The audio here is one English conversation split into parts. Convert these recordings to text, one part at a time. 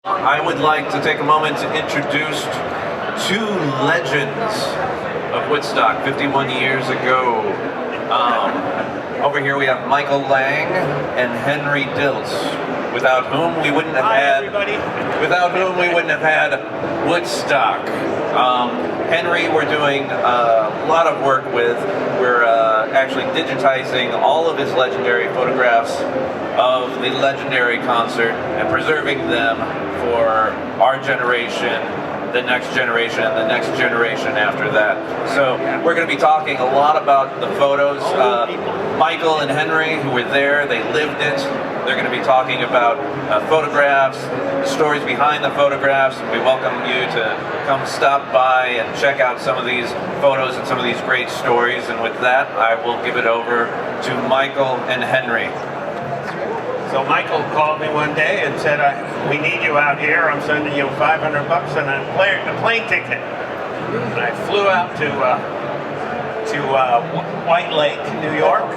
I would like to take a moment to introduce two legends of Woodstock 51 years ago. Over here we have Michael Lang and Henry Diltz, without whom we wouldn't have had Woodstock. Henry we're doing a lot of work with. We're actually digitizing all of his legendary photographs of the legendary concert and preserving them for our generation, the next generation, and the next generation after that. So we're going to be talking a lot about the photos. Michael and Henry, who were there, they lived it. They're going to be talking about photographs, the stories behind the photographs. We welcome you to come stop by and check out some of these photos and some of these great stories. And with that, I will give it over to Michael and Henry. So Michael called me one day and said, we need you out here. I'm sending you $500 and a plane ticket. And I flew out to White Lake, New York.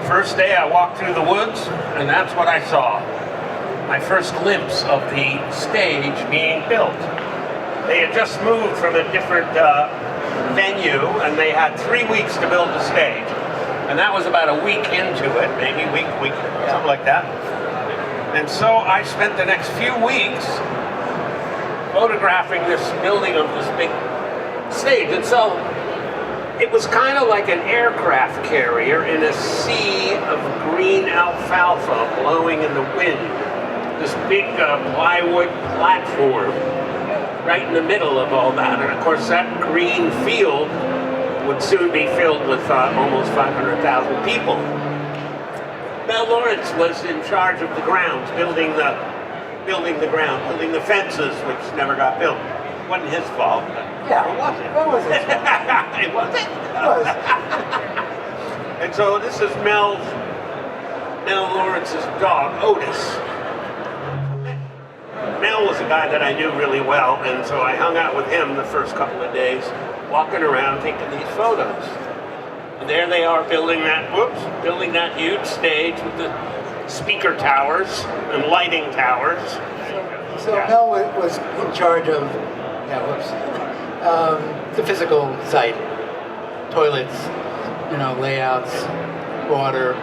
First day I walked through the woods, and that's what I saw. My first glimpse of the stage being built. They had just moved from a different venue, and they had 3 weeks to build the stage. And that was about a week into it, maybe week, something like that. And so I spent the next few weeks photographing this building of this big stage. And so it was kind of like an aircraft carrier in a sea of green alfalfa blowing in the wind. This big plywood platform right in the middle of all that. And of course that green field would soon be filled with almost 500,000 people. Mel Lawrence was in charge of the grounds, building the fences, which never got built. It wasn't his fault. Yeah, or was it? That was his fault. It wasn't? It was. And so this is Mel Lawrence's dog, Otis. Mel was a guy that I knew really well, and so I hung out with him the first couple of days, walking around taking these photos. And there they are building that huge stage with the speaker towers and lighting towers. So Mel was in charge of the physical site, toilets, layouts, water,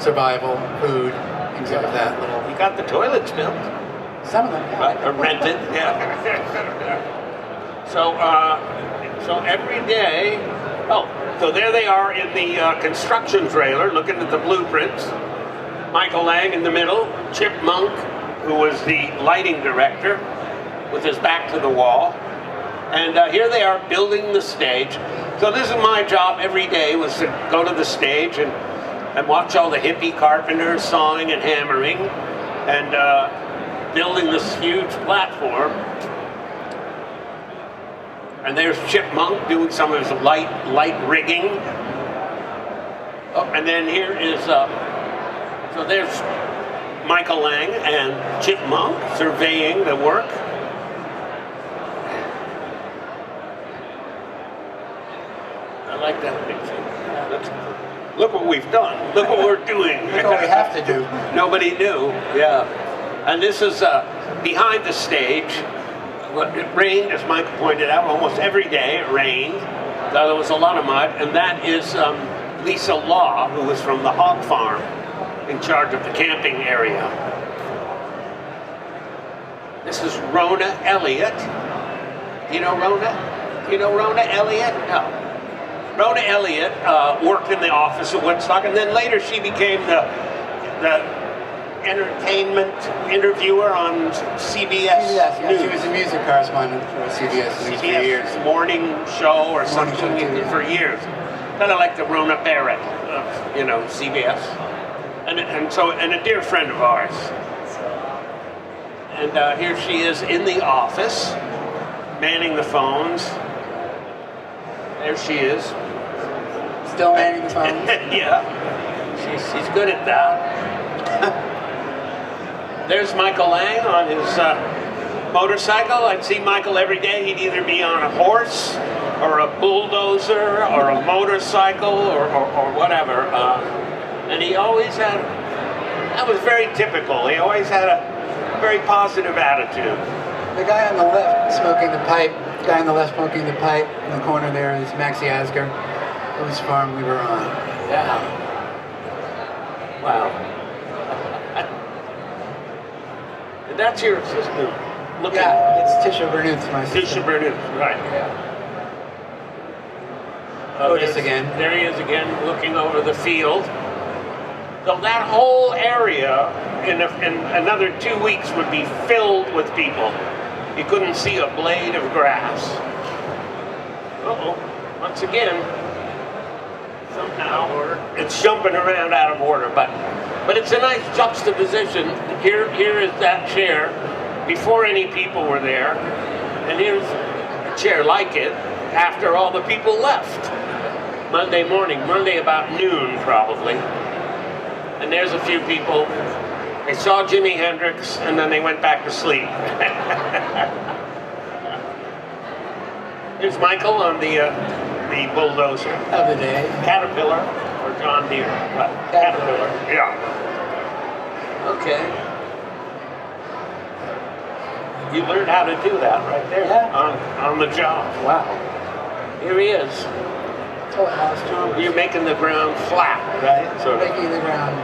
survival, food, things like that. You got the toilets built. Some of them, yeah. Right, or rented, yeah. So every day, so there they are in the construction trailer, looking at the blueprints. Michael Lang in the middle, Chip Monk, who was the lighting director, with his back to the wall. And here they are building the stage. So this is my job every day, was to go to the stage and watch all the hippie carpenters sawing and hammering, and building this huge platform. And there's Chip Monk doing some of his light rigging. Oh, and then here is, so there's Michael Lang and Chip Monk surveying the work. I like that picture. Look what we've done. Look what we're doing. Look what we have to do. Nobody knew, yeah. And this is behind the stage. It rained, as Michael pointed out, almost every day it rained. There was a lot of mud, and that is Lisa Law, who was from the hog farm, in charge of the camping area. This is Rona Elliott. You know Rona? You know Rona Elliott? No. Rona Elliott worked in the office of Woodstock, and then later she became the entertainment interviewer on CBS News. She was a music correspondent for CBS News for years. Morning show or something for years. Kind of like the Rona Barrett of, CBS. And a dear friend of ours. And here she is in the office, manning the phones. There she is. Still manning the phones? Yeah. She's good at that. There's Michael Lang on his motorcycle. I'd see Michael every day. He'd either be on a horse or a bulldozer or a motorcycle or whatever. And he always had, that was very typical. He always had very positive attitude. The guy on the left smoking the pipe, in the corner there is Max Yasgur, whose farm we were on. Yeah. Wow. And that's your assistant looking. Yeah, it's Tisha Bernuth, my sister. Tisha Bernuth, right. Otis again. There he is again, looking over the field. So that whole area in another 2 weeks would be filled with people. You couldn't see a blade of grass. Uh-oh, once again, somehow it's jumping around out of order, but it's a nice juxtaposition. Here is that chair before any people were there, and here's a chair like it after all the people left. Monday morning, Monday about noon probably. And there's a few people. They saw Jimi Hendrix and then they went back to sleep. Here's Michael on the bulldozer. Of the day. Caterpillar or John Deere? What? Caterpillar. Yeah. Okay. You learned how to do that right there. Yeah. On the job. Wow. Here he is. Oh, house John. You're making the ground flat, right? So Making the ground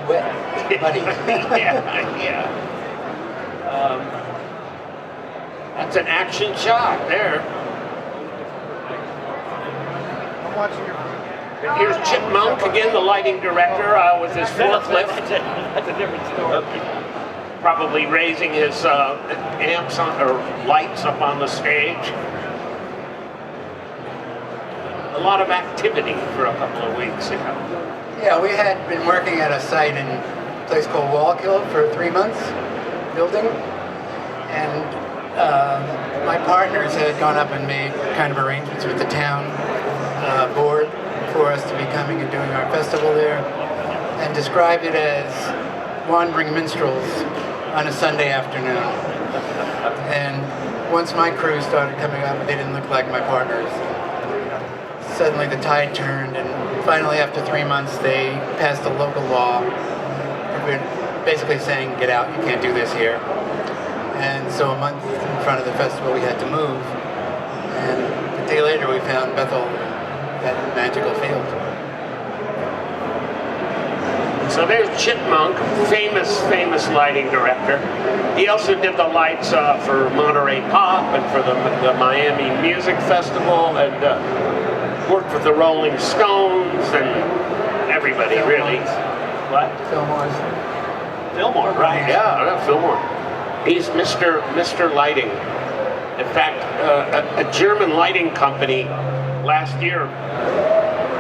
wet, muddy. yeah. That's an action shot there. I'm watching your. And here's Chipmunk again, the lighting director, with his forklift. That's a different story. Probably raising his amps or lights up on the stage. A lot of activity for a couple of weeks ago. Yeah, we had been working at a site in a place called Wallkill for 3 months, building, and my partners had gone up and made kind of arrangements with the town board for us to be coming and doing our festival there, and described it as wandering minstrels on a Sunday afternoon. And once my crew started coming up, they didn't look like my partners. Suddenly the tide turned, and finally after 3 months they passed a local law basically saying, get out, you can't do this here. And so a month in front of the festival we had to move, and a day later we found Bethel, that magical field. So there's Chipmunk, famous lighting director. He also did the lights for Monterey Pop and for the Miami Music Festival, and worked with the Rolling Stones and everybody, really. What? Fillmore, right? Yeah, Fillmore. He's Mr. Lighting. In fact, a German lighting company last year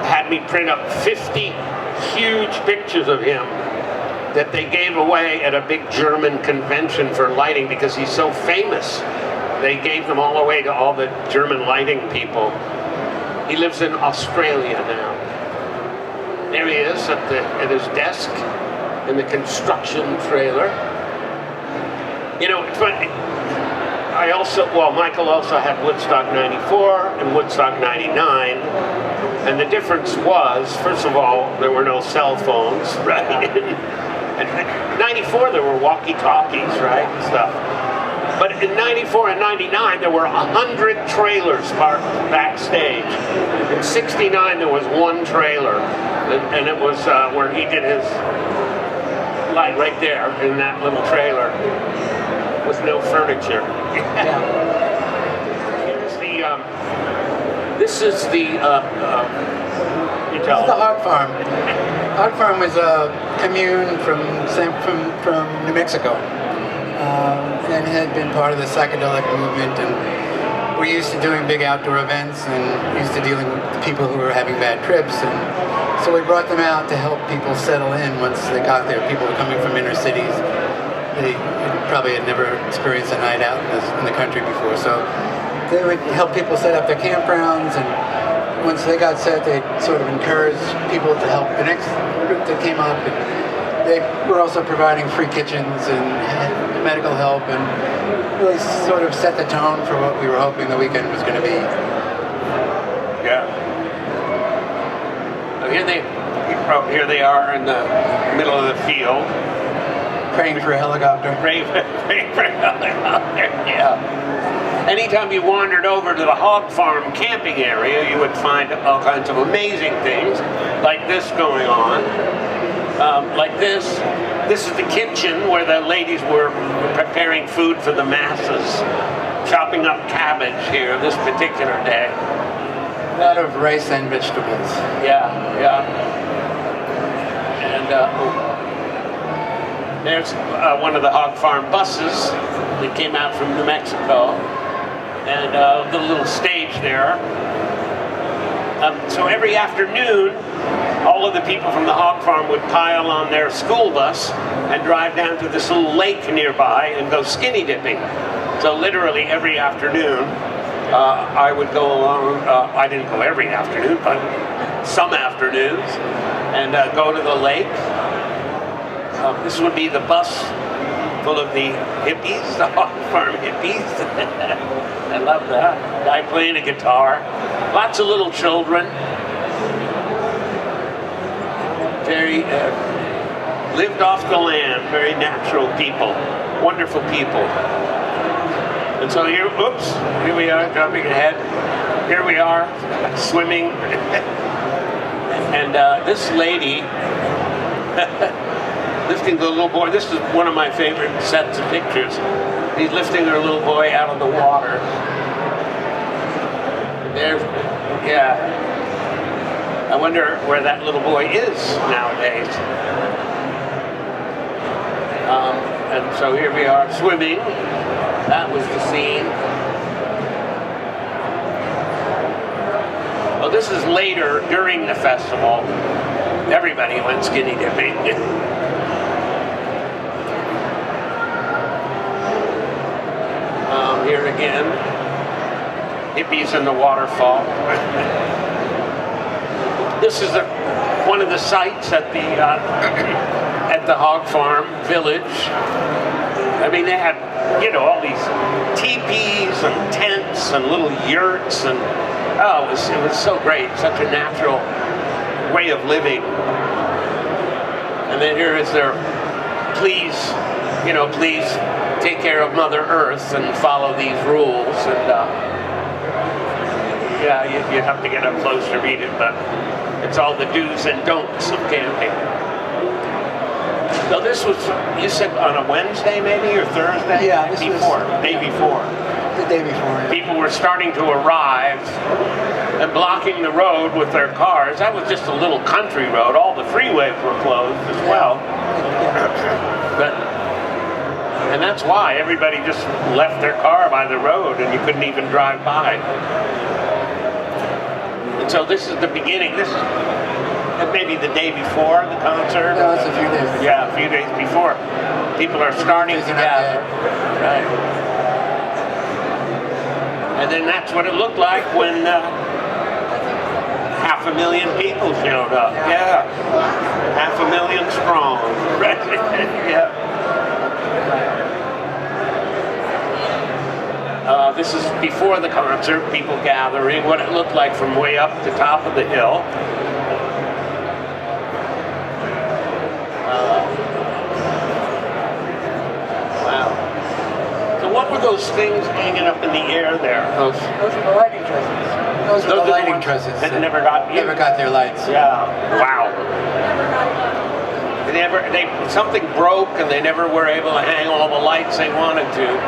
had me print up 50 huge pictures of him that they gave away at a big German convention for lighting because he's so famous. They gave them all away to all the German lighting people. He lives in Australia now. There he is at his desk in the construction trailer. You know, it's funny. Michael also had Woodstock 94 and Woodstock 99. And the difference was, first of all, there were no cell phones, right? And 94, there were walkie-talkies, right, and stuff. But in 94 and 99, there were 100 trailers parked backstage. In 69, there was one trailer, and it was where he did his light right there in that little trailer with no furniture. Here's the. This is the. You tell. This is the Hog Farm. Hog Farm was a commune from New Mexico. And had been part of the psychedelic movement, and we're used to doing big outdoor events and used to dealing with people who were having bad trips, and so we brought them out to help people settle in once they got there. People were coming from inner cities. They probably had never experienced a night out in the country before, so they would help people set up their campgrounds, and once they got set, they'd sort of encourage people to help the next group that came up. And they were also providing free kitchens and medical help, and really sort of set the tone for what we were hoping the weekend was going to be. Yeah. So here they are in the middle of the field. Praying for a helicopter. Pray for a helicopter, yeah. Anytime you wandered over to the hog farm camping area, you would find all kinds of amazing things, like this going on. Like this. This is the kitchen where the ladies were preparing food for the masses, chopping up cabbage here this particular day. A lot of rice and vegetables. Yeah, yeah. And there's one of the hog farm buses that came out from New Mexico, and the little stage there. So every afternoon, all of the people from the hog farm would pile on their school bus and drive down to this little lake nearby and go skinny dipping. So literally every afternoon, I would go along. I didn't go every afternoon, but some afternoons, and go to the lake. This would be the bus full of the hippies, the hog farm hippies. I love that. Guy playing a guitar. Lots of little children. Very lived off the land, very natural people, wonderful people. And so here, oops, here we are, jumping ahead. Here we are, swimming. And this lady, lifting the little boy, this is one of my favorite sets of pictures. He's lifting her little boy out of the water. There's, yeah. I wonder where that little boy is nowadays. And so here we are swimming. That was the scene. Well, this is later during the festival. Everybody went skinny dipping. Here again, hippies in the waterfall. This is one of the sites at the hog farm village. I mean, they had, all these teepees and tents and little yurts, and it was so great, such a natural way of living. And then here is their please take care of Mother Earth and follow these rules. And you have to get up close to read it, but it's all the do's and don'ts of camping. So this was, you said on a Wednesday maybe, or Thursday? Yeah, Day before. The day before, yeah. People were starting to arrive and blocking the road with their cars. That was just a little country road. All the freeways were closed as well. And that's why everybody just left their car by the road and you couldn't even drive by. And so this is the beginning. This is maybe the day before the concert. No, it's a few days before. Yeah, a few days before. People are starting to gather. Right. And then that's what it looked like when 500,000 people showed up. Yeah. 500,000 strong. Right. Yeah. This is before the concert, people gathering, what it looked like from way up the top of the hill. Wow. So what were those things hanging up in the air there? Those are the lighting trusses. Those are the lighting trusses that never got their lights. Yeah. Wow. Something broke and they never were able to hang all the lights they wanted to.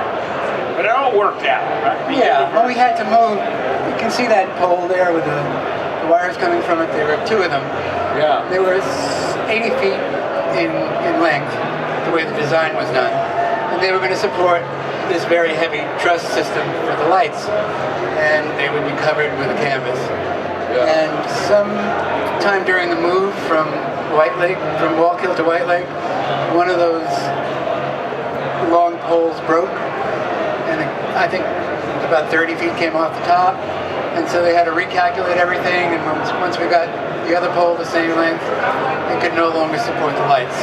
But it all worked out, right? Yeah, well, we had to move. You can see that pole there with the wires coming from it. There were two of them. Yeah. They were 80 feet in length, the way the design was done. And they were going to support this very heavy truss system for the lights. And they would be covered with a canvas. Yeah. And sometime during the move from Wallkill to White Lake, one of those long poles broke. And I think about 30 feet came off the top, and so they had to recalculate everything, and once we got the other pole the same length, it could no longer support the lights.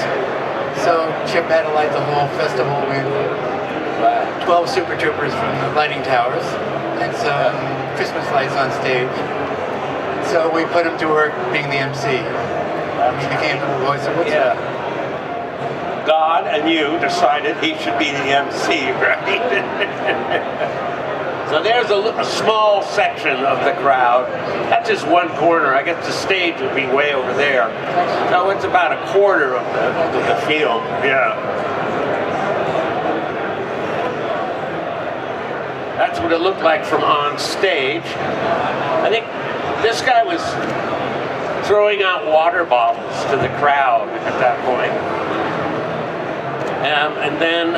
So Chip had to light the whole festival with 12 Super Troopers from the lighting towers, and some Christmas lights on stage. So we put him to work being the MC. He became the voice of Woodstock. Yeah. God and you decided he should be the MC, right? So there's a small section of the crowd. That's just one corner. I guess the stage would be way over there. So it's about a quarter of the field. Yeah. That's what it looked like from on stage. I think this guy was throwing out water bottles to the crowd at that point. And then,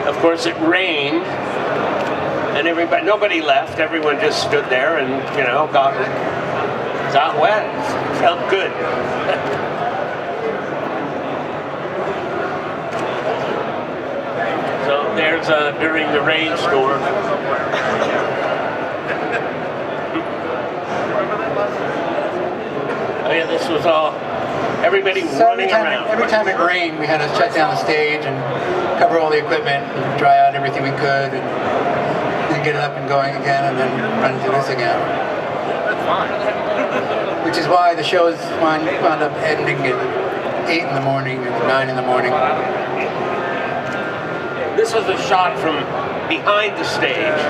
of course, it rained, and nobody left. Everyone just stood there and, got wet. Felt good. So there's during the rainstorm. Oh yeah, this was all, everybody running around. Every time it rained, we had to shut down the stage and cover all the equipment and dry out everything we could and then get it up and going again and then run into this again. That's fine. Which is why the shows wound up ending at 8 in the morning and 9 in the morning. This was a shot from behind the stage.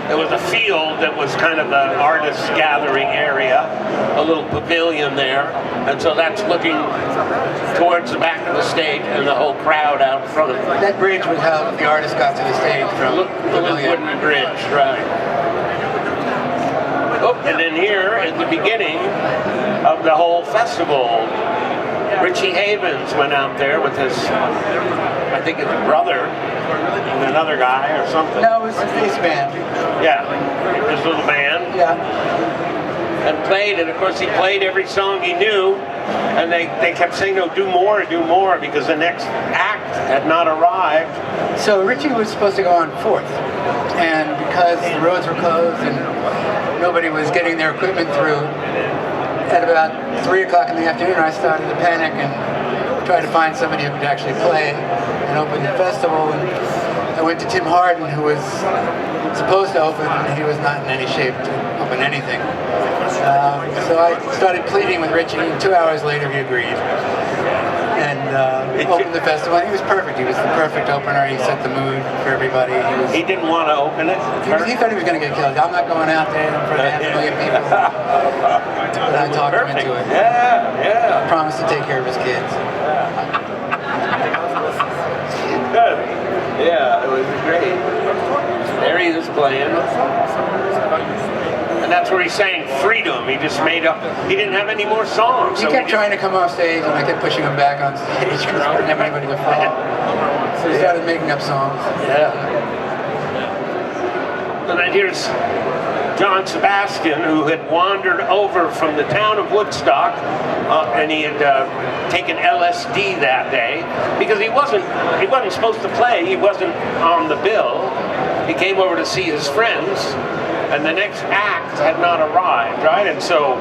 There was a field that was kind of an artist gathering area, a little pavilion there, and so that's looking towards the back of the stage and the whole crowd out front. That bridge was how the artist got to the stage from the little wooden bridge, right. Oh, and then here at the beginning of the whole festival, Richie Havens went out there with his, I think his brother, and another guy or something. No, it was his band. Yeah, his little band. Yeah. And played, and of course he played every song he knew, and they kept saying, no, do more, because the next act had not arrived. So Richie was supposed to go on 4th, and because the roads were closed and nobody was getting their equipment through, at about 3 o'clock in the afternoon I started to panic and tried to find somebody who could actually play and open the festival. And I went to Tim Harden, who was supposed to open, and he was not in any shape to open anything. So I started pleading with Richie, and 2 hours later he agreed. And opened the festival. And he was perfect. He was the perfect opener. He set the mood for everybody. He didn't want to open it? He thought he was going to get killed. I'm not going out there in front of 500,000 people. But I talked him into it. Yeah. Promised to take care of his kids. Good. Yeah, it was great. There he was playing. And that's where he sang Freedom. He just made up, he didn't have any more songs. He kept trying to come off stage, and I kept pushing him back on stage because I didn't have anybody to follow. So he started making up songs. Yeah. And then here's John Sebastian, who had wandered over from the town of Woodstock, and he had taken LSD that day because he wasn't supposed to play. He wasn't on the bill. He came over to see his friends, and the next act had not arrived, right? And so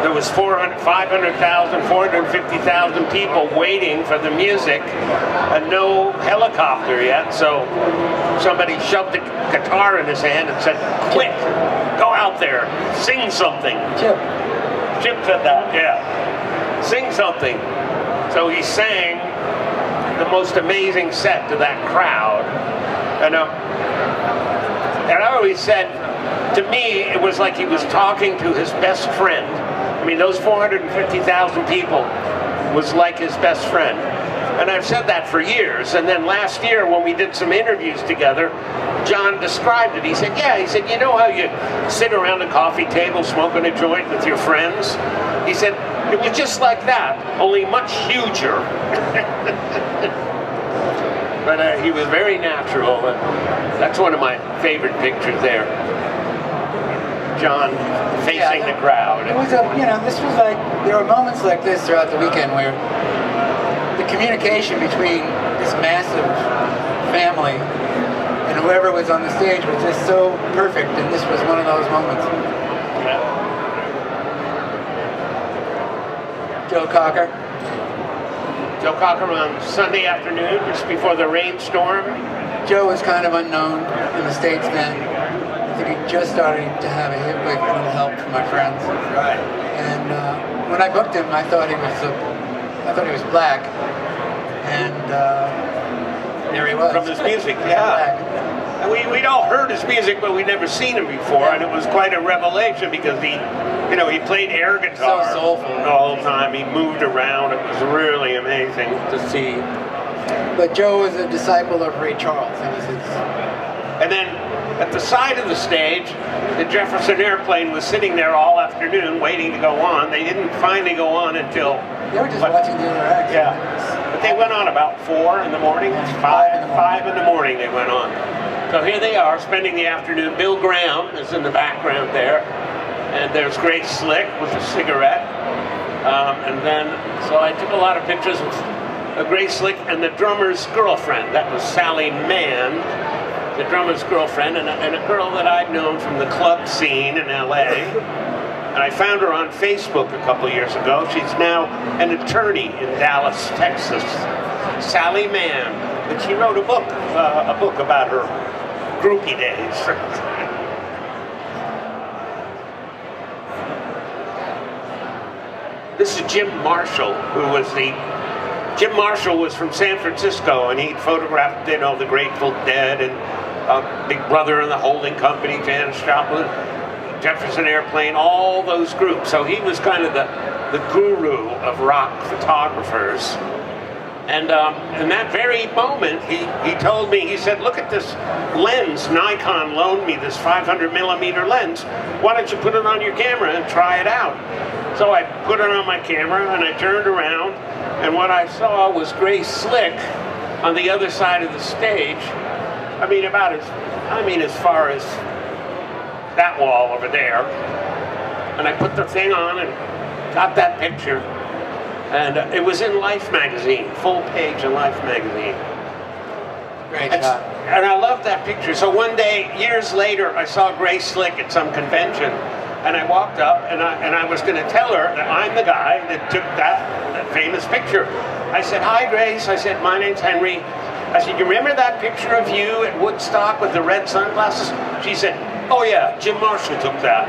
there was 500,000, 450,000 people waiting for the music, and no helicopter yet. So somebody shoved a guitar in his hand and said, "Quick, go out there, sing something." Chip said that, yeah. Sing something. So he sang the most amazing set to that crowd. And I always said, to me, it was like he was talking to his best friend. I mean, those 450,000 people was like his best friend. And I've said that for years. And then last year, when we did some interviews together, John described it. He said, you know how you sit around a coffee table smoking a joint with your friends? He said, it was just like that, only much huger. But he was very natural, and that's one of my favorite pictures there. John facing the crowd. It was this was like, there were moments like this throughout the weekend where the communication between this massive family and whoever was on the stage was just so perfect, and this was one of those moments. Yeah. Joe Cocker on Sunday afternoon, just before the rainstorm. Joe was kind of unknown in the States then. I think he just started to have a hit with a little help from my friends. Right. And when I booked him, I thought he was black. and there he was. From his music, yeah. And we'd all heard his music, but we'd never seen him before, and it was quite a revelation because he played air guitar So soulful. the whole time. He moved around. It was really amazing to see. But Joe was a disciple of Ray Charles. It was his... And then at the side of the stage, the Jefferson Airplane was sitting there all afternoon waiting to go on. They didn't finally go on until... They were just watching the other acts. Yeah. But they went on about 4 in the morning. 5 in the morning they went on. So here they are spending the afternoon. Bill Graham is in the background there. And there's Grace Slick with a cigarette. And then, so I took a lot of pictures of Grace Slick and the drummer's girlfriend. That was Sally Mann, the drummer's girlfriend, and a girl that I'd known from the club scene in LA. And I found her on Facebook a couple years ago. She's now an attorney in Dallas, Texas. Sally Mann. And she wrote a book about her groupie days. This is Jim Marshall, Jim Marshall was from San Francisco, and he photographed, the Grateful Dead and Big Brother and the Holding Company, Janis Joplin, Jefferson Airplane, all those groups. So he was kind of the guru of rock photographers. And in that very moment, he told me, he said, look at this lens. Nikon loaned me this 500 millimeter lens. Why don't you put it on your camera and try it out? So I put it on my camera and I turned around, and what I saw was Grace Slick on the other side of the stage. As far as that wall over there. And I put the thing on and got that picture. And it was in Life magazine, full page in Life magazine. Great And, shot. and I love that picture. So one day, years later, I saw Grace Slick at some convention, and I walked up and I was going to tell her that I'm the guy that took that famous picture. I said, hi Grace, I said, my name's Henry. I said, you remember that picture of you at Woodstock with the red sunglasses? She said, oh yeah, Jim Marshall took that.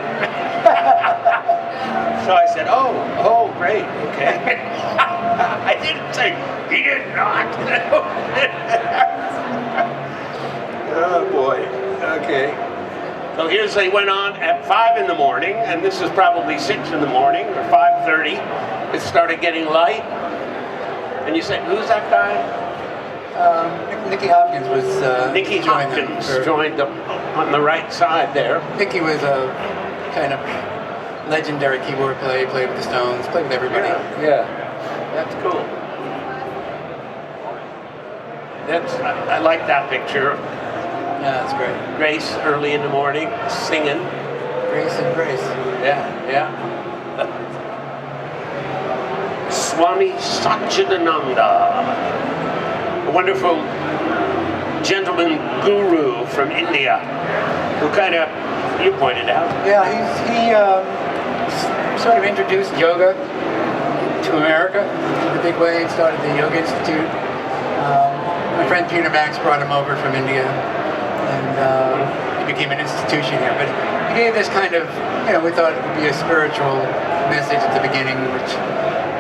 So I said, oh, great, okay. I didn't say, he did not. Oh boy, okay. So here's, they went on at 5 in the morning, and this is probably 6 in the morning, or 5:30. It started getting light. And you said, who's that guy? Nicky Hopkins was Nicky joined them Hopkins for- joined them on the right side there. Nicky was a kind of legendary keyboard player. Played with the Stones. Played with everybody. Yeah, that's cool. I like that picture. Yeah, that's great. Grace early in the morning singing. Grace and Grace. Yeah. Swami Satchidananda, a wonderful gentleman guru from India, who kind of, you pointed out. Yeah, he sort of introduced yoga to America in a big way. He started the Yoga Institute. My friend Peter Max brought him over from India, and he became an institution here. But he gave this kind of, we thought it would be a spiritual message at the beginning, which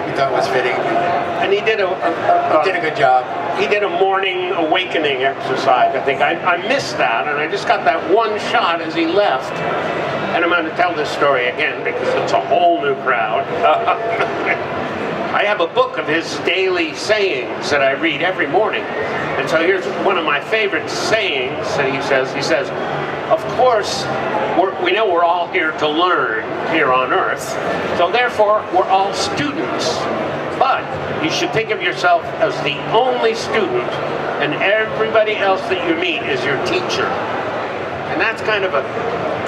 we thought was fitting. And he did Did a good job. He did a morning awakening exercise, I think. I missed that, and I just got that one shot as he left. And I'm going to tell this story again because it's a whole new crowd. I have a book of his daily sayings that I read every morning. And so here's one of my favorite sayings that he says. He says, of course, we know we're all here to learn here on Earth. So therefore, we're all students. But you should think of yourself as the only student, and everybody else that you meet is your teacher. And that's kind of a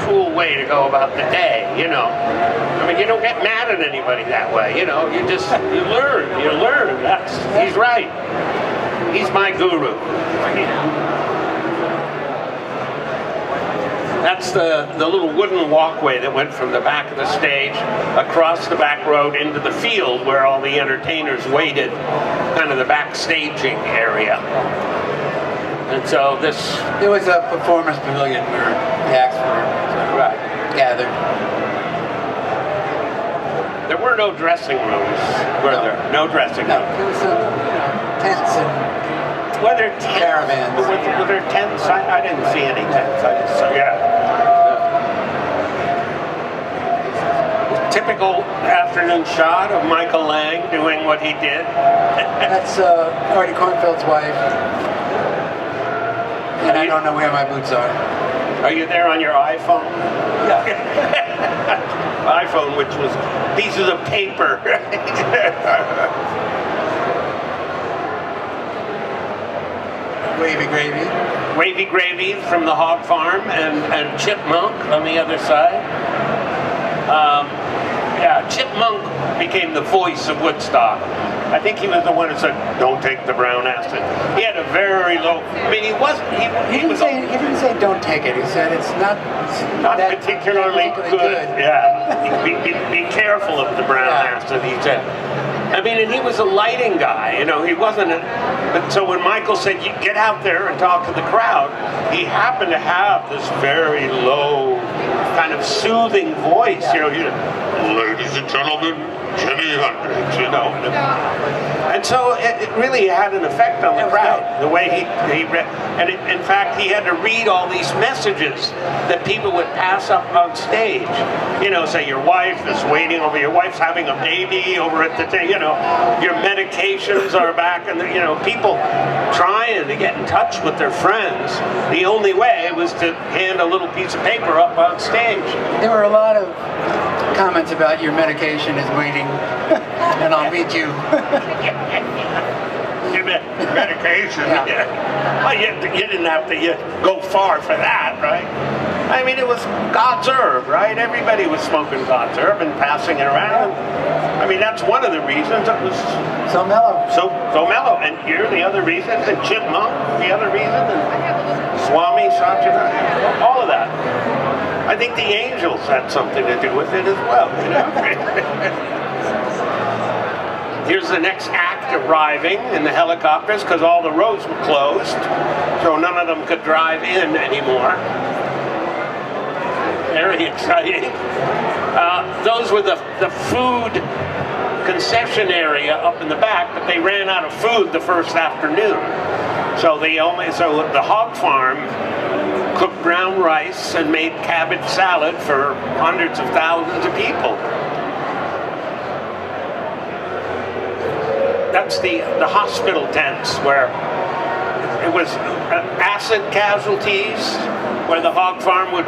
cool way to go about the day, you don't get mad at anybody that way, you learn. He's right. He's my guru. That's the little wooden walkway that went from the back of the stage across the back road into the field where all the entertainers waited, kind of the backstaging area. And so There was a performers pavilion where the acts were gathered. There were no dressing rooms, were there? No dressing rooms. No, it was tents and Were there tents? Caravans. Were there tents? I didn't see any tents. I just saw, yeah. Typical afternoon shot of Michael Lang doing what he did. that's Artie Kornfeld's wife. And I don't know where my boots are. Are you there on your iPhone? Yeah. iPhone, which was pieces of paper. Wavy gravy. Wavy Gravy from the Hog Farm and Chipmunk on the other side. Yeah, Chipmunk became the voice of Woodstock. I think he was the one who said, "Don't take the brown acid." He had a very low. I mean, he didn't say don't take it. He said it's not that particularly good. Yeah, be careful of the brown acid. He said. I mean, and he was a lighting guy, you know, he wasn't but so when Michael said, you get out there and talk to the crowd, he happened to have this very low, kind of soothing voice, you know, ladies and gentlemen, Jimi Hendrix, you know. And so it really had an effect on the crowd, the way he read. And in fact, he had to read all these messages that people would pass up on stage. You know, say your wife is waiting over, your wife's having a baby over at the table, you know, your medications are back, and you know, people trying to get in touch with their friends. The only way was to hand a little piece of paper up on stage. There were a lot of comments about your medication is waiting, and I'll meet you. Your medication. Yeah. Well, you didn't have to go far for that, right? I mean, it was God's herb, right? Everybody was smoking God's herb and passing it around. I mean, that's one of the reasons it was so mellow. So mellow. And you're the other reason, and Chipmunk, the other reason, and Swami Satchidananda, all of that. I think the angels had something to do with it as well, you know? Here's the next act arriving in the helicopters because all the roads were closed, so none of them could drive in anymore. Very exciting. Those were the food concession area up in the back, but they ran out of food the first afternoon. So the hog farm cooked brown rice and made cabbage salad for hundreds of thousands of people. That's the hospital tents where it was acid casualties, where the hog farm would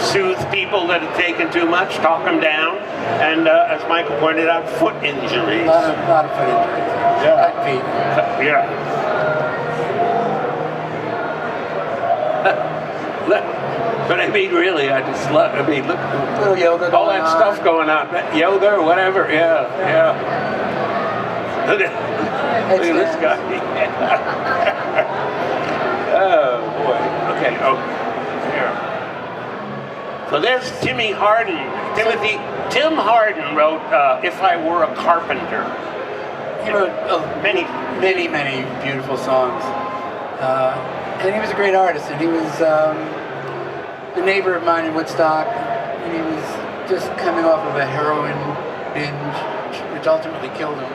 soothe people that had taken too much, talk them down, and as Michael pointed out, foot injuries. A lot of foot injuries. Yeah. Cut feet. Yeah. But I mean, really, I just love. I mean, look, Little yoga all going that on. stuff going on, yoga or whatever. Yeah, yeah. Look at this guy. Oh boy. Okay. Oh, here. So there's Tim Hardin wrote "If I Were a Carpenter." He wrote many beautiful songs. And he was a great artist, and he was a neighbor of mine in Woodstock, and he was just coming off of a heroin binge, which ultimately killed him.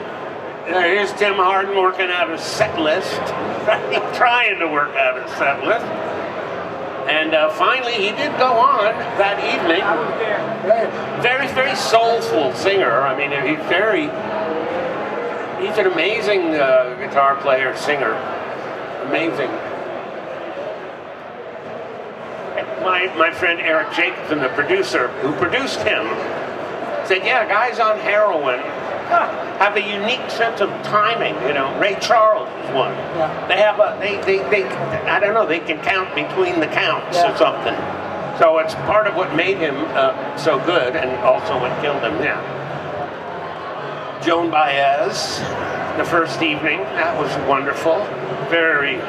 Here's Tim Hardin working out a set list, trying to work out a set list. And finally, he did go on that evening. I was there. Very, very soulful singer. I mean, he's an amazing guitar player, singer. Amazing. My friend Eric Jacobson, the producer who produced him, said, yeah, guys on heroin have a unique sense of timing. You know, Ray Charles is one. Yeah. They have I don't know, they can count between the counts or something. So it's part of what made him so good, and also what killed him. Yeah. Joan Baez, the first evening, that was wonderful. Very,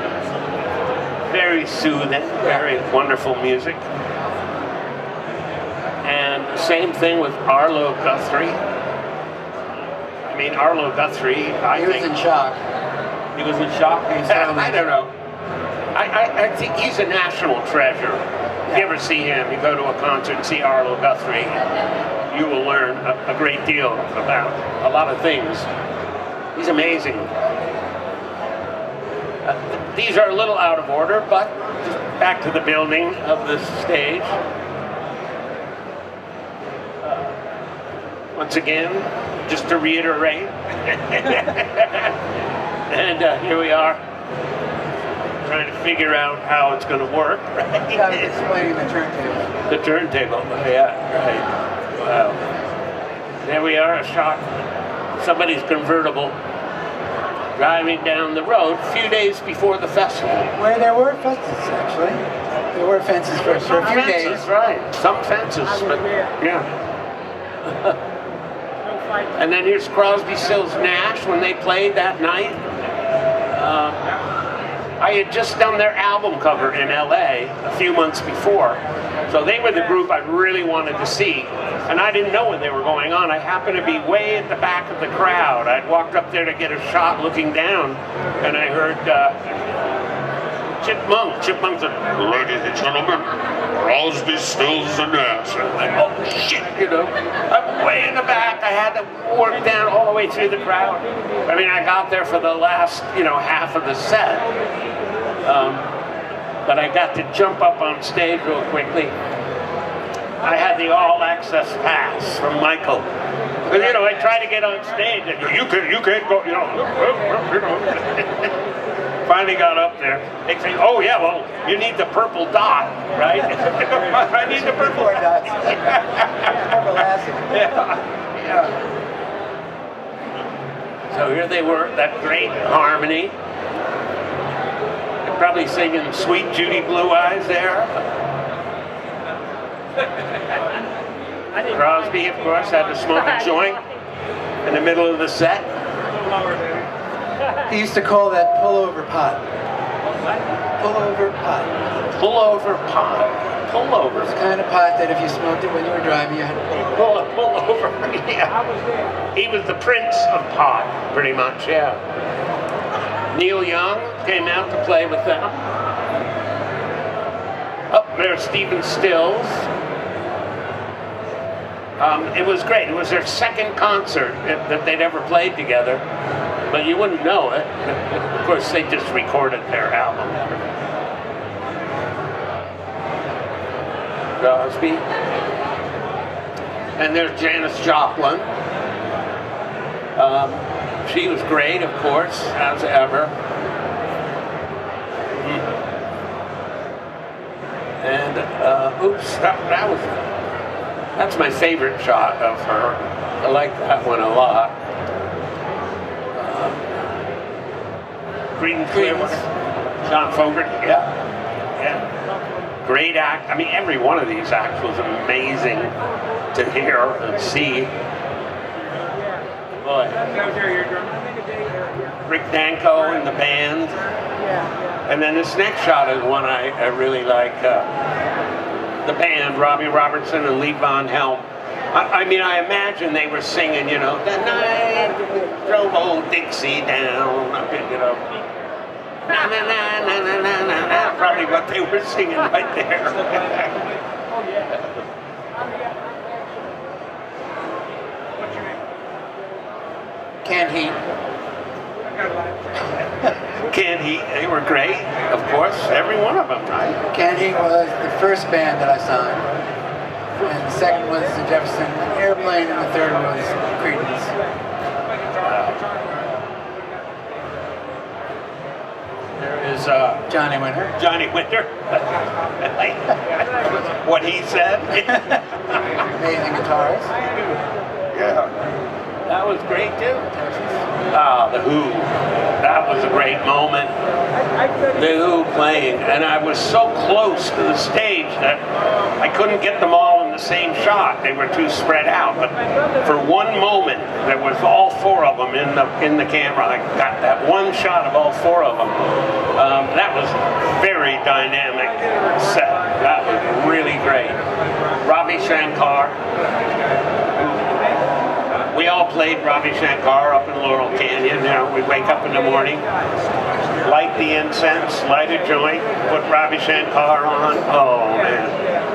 very soothing, very wonderful music. And same thing with Arlo Guthrie. I mean, Arlo Guthrie, I think... He was in shock. He was in shock? I don't know. I think he's a national treasure. If you ever see him, you go to a concert and see Arlo Guthrie, you will learn a great deal about a lot of things. He's amazing. these are a little out of order, but back to the building of the stage. Once again, just to reiterate, and here we are, trying to figure out how it's going to work. Right? I was explaining the turntable. The turntable, yeah, right. Wow. There we are, a shot. Somebody's convertible driving down the road a few days before the festival. Where there were fences, actually. There were fences for a few days. Right. Some fences, but yeah. And then here's Crosby, Stills, Nash when they played that night. I had just done their album cover in LA a few months before. So they were the group I really wanted to see. And I didn't know when they were going on. I happened to be way at the back of the crowd. I'd walked up there to get a shot looking down, and I heard Chipmunk. Chipmunk said, "Ladies and gentlemen, Crosby, Stills, and Nash." I'm like, oh shit, you know. I'm way in the back. I had to work down all the way through the crowd. I mean, I got there for the last, half of the set. But I got to jump up on stage real quickly. I had the all-access pass from Michael. But, I tried to get on stage, and you can't go, Finally got up there. They say, oh yeah, well, you need the purple dot, right? I need the purple dot. Yeah. So here they were, that great harmony. They're probably singing Sweet Judy Blue Eyes there. Crosby, of course, had to smoke a joint in the middle of the set. He used to call that pullover pot. Pullover pot. Pullover pot. Pullover. It's the kind of pot that if you smoked it when you were driving, you had to pull over. Yeah. He was the prince of pot, pretty much, yeah. Neil Young came out to play with them. Up there's Stephen Stills. It was great. It was their second concert that they'd ever played together, but you wouldn't know it. Of course, they just recorded their album. Crosby. And there's Janis Joplin. She was great, of course, as ever. And, oops, that's my favorite shot of her. I like that one a lot. Green Clearwater. John Fogerty, yeah. Great act. I mean, every one of these acts was amazing to hear and see. Boy. Rick Danko and the band. And then this next shot is one I really like. The band, Robbie Robertson and Lee Von Helm. I mean, I imagine they were singing, the night drove old Dixie down. I picked it up. Na na na na na na na. That's probably what they were singing right there. Canned Heat. Canned Heat, they were great, of course, every one of them, right? Canned Heat was the first band that I signed, and the second was the Jefferson Airplane, and the third was Creedence. There is Johnny Winter. Johnny Winter. What he said. Amazing guitars. Yeah. That was great too. The Who. That was a great moment. The Who playing, and I was so close to the stage that I couldn't get them all in the same shot. They were too spread out. But for one moment, there was all four of them in the camera. I got that one shot of all four of them. That was very dynamic set. That was really great. Ravi Shankar. We all played Ravi Shankar up in Laurel Canyon. We'd wake up in the morning, light the incense, light a joint, put Ravi Shankar on. Oh man,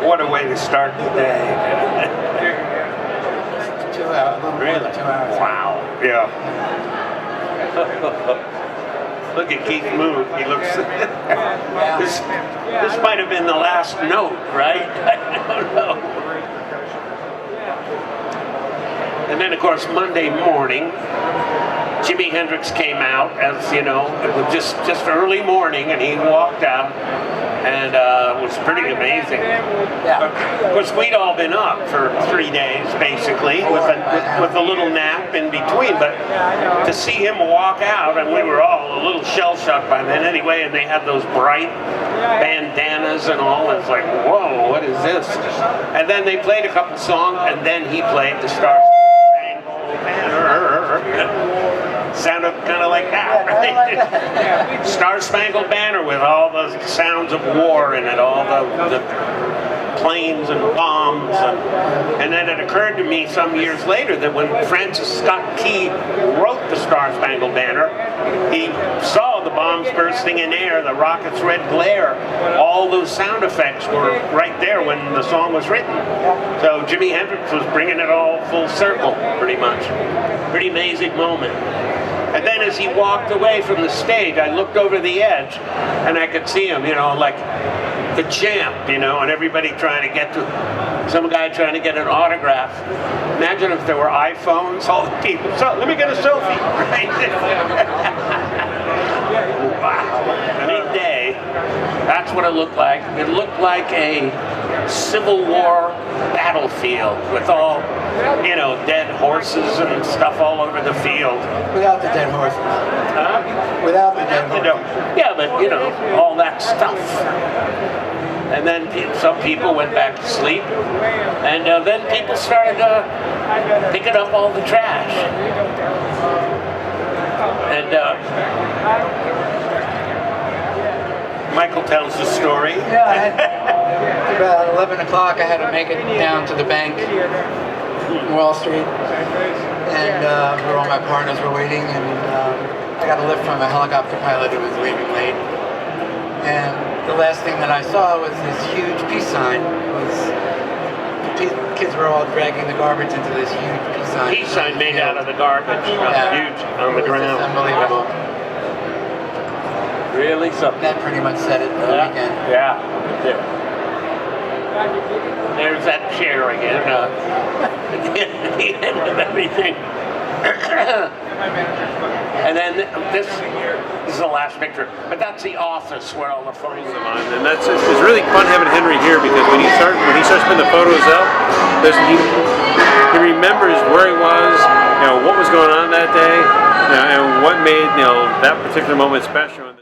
what a way to start the day. 2 hours, a little more than 2 hours. Wow, yeah. Look at Keith move. He looks. This might have been the last note, right? I don't know. And then, of course, Monday morning, Jimi Hendrix came out, as you know, it was just early morning, and he walked out, and it was pretty amazing. Of course, we'd all been up for 3 days, basically, with a little nap in between, but to see him walk out, and we were all a little shell-shocked by then anyway, and they had those bright bandanas and all, it's like, whoa, what is this? And then they played a couple songs, and then he played the Star Spangled Banner. Sounded kind of like that, right? Star Spangled Banner with all the sounds of war in it, all the planes and bombs, and then it occurred to me some years later that when Francis Scott Key wrote the Star Spangled Banner, he saw the bombs bursting in air, the rocket's red glare, all those sound effects were right there when the song was written. So Jimi Hendrix was bringing it all full circle, pretty much. Pretty amazing moment. And then as he walked away from the stage, I looked over the edge, and I could see him, you know, like the champ, you know, and everybody trying to get to, some guy trying to get an autograph. Imagine if there were iPhones, all the people, so let me get a selfie, right? Wow, a neat day. That's what it looked like. It looked like a Civil War battlefield with all, you know, dead horses and stuff all over the field. Without the dead horses. Huh? Without the dead horses. Yeah, but, you know, all that stuff. And then some people went back to sleep, and then people started picking up all the trash. And Michael tells the story. Yeah, about 11 o'clock I had to make it down to the bank in Wall Street, and where all my partners were waiting, and I got a lift from a helicopter pilot who was leaving late. And the last thing that I saw was this huge peace sign. Kids were all dragging the garbage into this huge peace sign. Peace sign made out of the garbage, huge on the ground. Unbelievable. Really? Something. That pretty much said it for the weekend. Yeah. There's that chair again. At the end of everything. And then this is the last picture, but that's the office where all the photos are on. And it's really fun having Henry here because when he starts putting the photos up, he remembers where he was, you know, what was going on that day, you know, and what made, you know, that particular moment special.